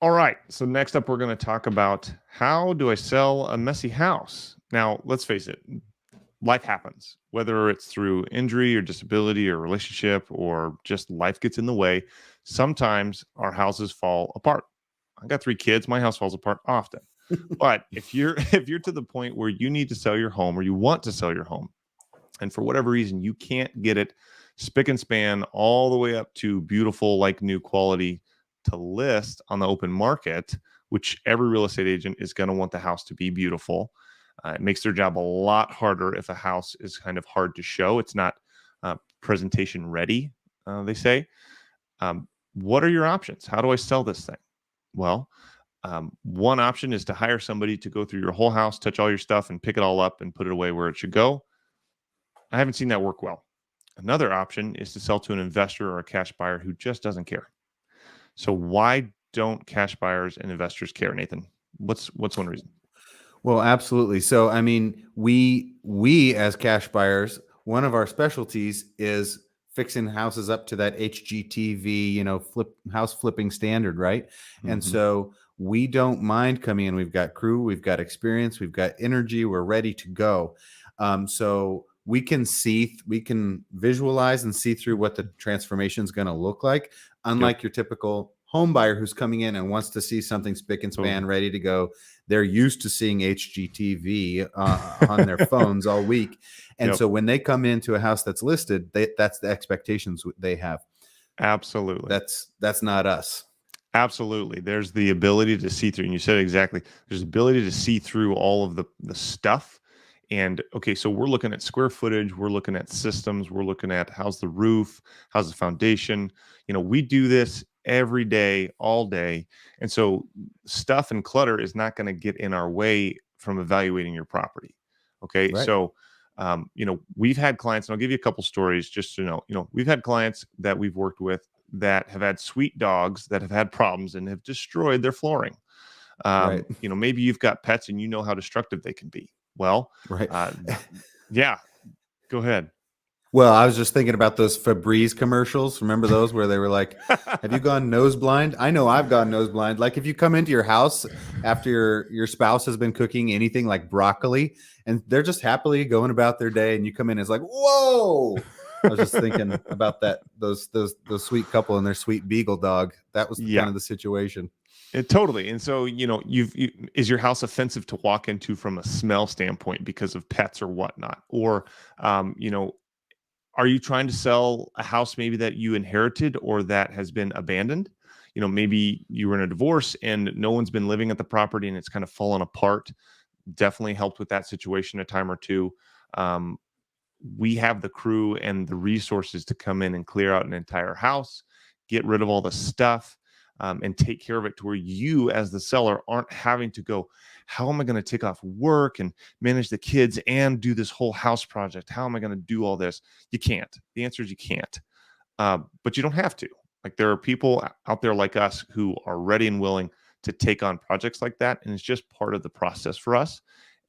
All right. So next up, we're going to talk about how do I sell a messy house? Now, let's face it, life happens, whether it's through injury or disability or relationship or just life gets in the way. Sometimes our houses fall apart. I got 3 kids. My house falls apart often. But if you're if you're to the point where you need to sell your home or you want to sell your home, and for whatever reason you can't get it spick and span all the way up to beautiful, like new quality to list on the open market, which every real estate agent is going to want the house to be beautiful. It makes their job a lot harder if a house is kind of hard to show. It's not presentation ready, they say. What are your options? How do I sell this thing? Well, one option is to hire somebody to go through your whole house, touch all your stuff, and pick it all up and put it away where it should go. I haven't seen that work well. Another option is to sell to an investor or a cash buyer who just doesn't care. So why don't cash buyers and investors care, Nathan? What's one reason? Well, absolutely. So, I mean, we as cash buyers, one of our specialties is fixing houses up to that HGTV, house flipping standard, right? And Mm-hmm. so we don't mind coming in. We've got crew, we've got experience, we've got energy, we're ready to go. So we can visualize and see through what the transformation is going to look like, Yep. unlike your typical home buyer who's coming in and wants to see something spick and span, Totally. ready to go. They're used to seeing HGTV on their phones all week. And Yep. so when they come into a house that's listed, that's the expectations they have. Absolutely. That's not us. Absolutely. There's the ability to see through, and you said it exactly. There's the ability to see through all of the stuff. And okay, so we're looking at square footage, we're looking at systems, we're looking at how's the roof, how's the foundation. We do this every day, all day. And so stuff and clutter is not going to get in our way from evaluating your property. Okay. Right. So we've had clients, and I'll give you a couple stories just to know, we've had clients that we've worked with that have had sweet dogs that have had problems and have destroyed their flooring. Right. Maybe you've got pets and you know how destructive they can be. Well, Right. yeah, go ahead. Well, I was just thinking about those Febreze commercials. Remember those where they were like, "Have you gone nose blind?" I know I've gone nose blind. Like if you come into your house after your spouse has been cooking anything like broccoli, and they're just happily going about their day, and you come in, it's like, "Whoa!" I was just thinking about that those sweet couple and their sweet beagle dog. That was kind Yeah, of the situation. totally. And so, is your house offensive to walk into from a smell standpoint because of pets or whatnot? Or, are you trying to sell a house maybe that you inherited or that has been abandoned? Maybe you were in a divorce and no one's been living at the property and it's kind of fallen apart. Definitely helped with that situation a time or two. Um, we have the crew and the resources to come in and clear out an entire house, get rid of all the stuff, and take care of it to where you, as the seller, aren't having to go, how am I going to take off work and manage the kids and do this whole house project? How am I going to do all this? You can't. The answer is you can't. But you don't have to. Like there are people out there like us who are ready and willing to take on projects like that, and it's just part of the process for us.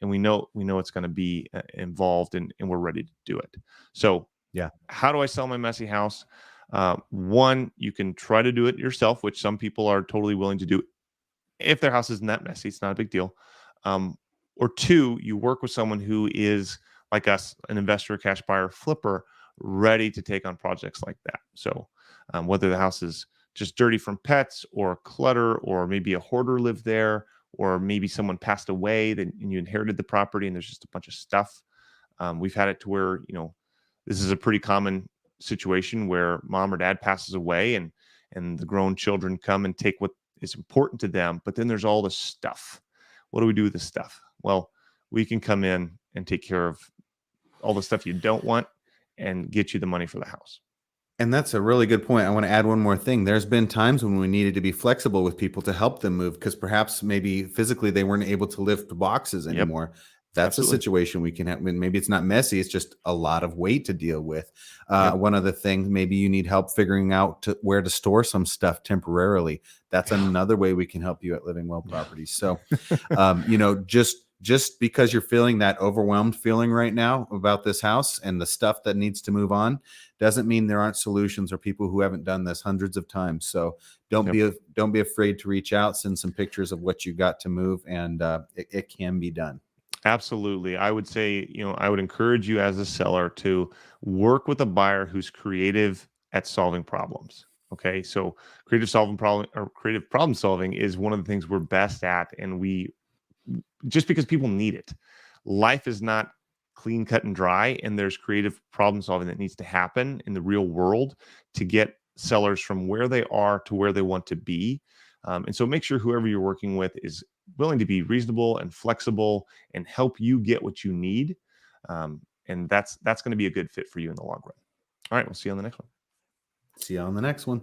And we know it's going to be involved, and we're ready to do it. So, Yeah. how do I sell my messy house? One, you can try to do it yourself, which some people are totally willing to do. If their house isn't that messy, it's not a big deal. Um, or two, you work with someone who is like us, an investor, cash buyer, flipper, ready to take on projects like that. So, whether the house is just dirty from pets or clutter, or maybe a hoarder lived there, or maybe someone passed away and you inherited the property and there's just a bunch of stuff. We've had it to where, this is a pretty common situation where mom or dad passes away and the grown children come and take what is important to them, but then there's all this stuff. What do we do with this stuff? Well, we can come in and take care of all the stuff you don't want and get you the money for the house. And that's a really good point. I want to add one more thing. There's been times when we needed to be flexible with people to help them move because perhaps maybe physically they weren't able to lift boxes Yep, anymore. That's a absolutely. situation we can have. Maybe it's not messy, it's just a lot of weight to deal with. Yep. One other thing, maybe you need help figuring out where to store some stuff temporarily. That's Yeah. another way we can help you at Living Well Properties. So, Yeah. just just because you're feeling that overwhelmed feeling right now about this house and the stuff that needs to move on doesn't mean there aren't solutions or people who haven't done this hundreds of times. So don't be afraid to reach out, send some pictures of what you got to move, and it can be done. Absolutely. I would say, I would encourage you as a seller to work with a buyer who's creative at solving problems. Okay. So creative problem solving is one of the things we're best at. And just because people need it, life is not clean cut and dry. And there's creative problem solving that needs to happen in the real world to get sellers from where they are to where they want to be. And so make sure whoever you're working with is willing to be reasonable and flexible and help you get what you need. And that's going to be a good fit for you in the long run. All right, we'll see you on the next one. See you on the next one.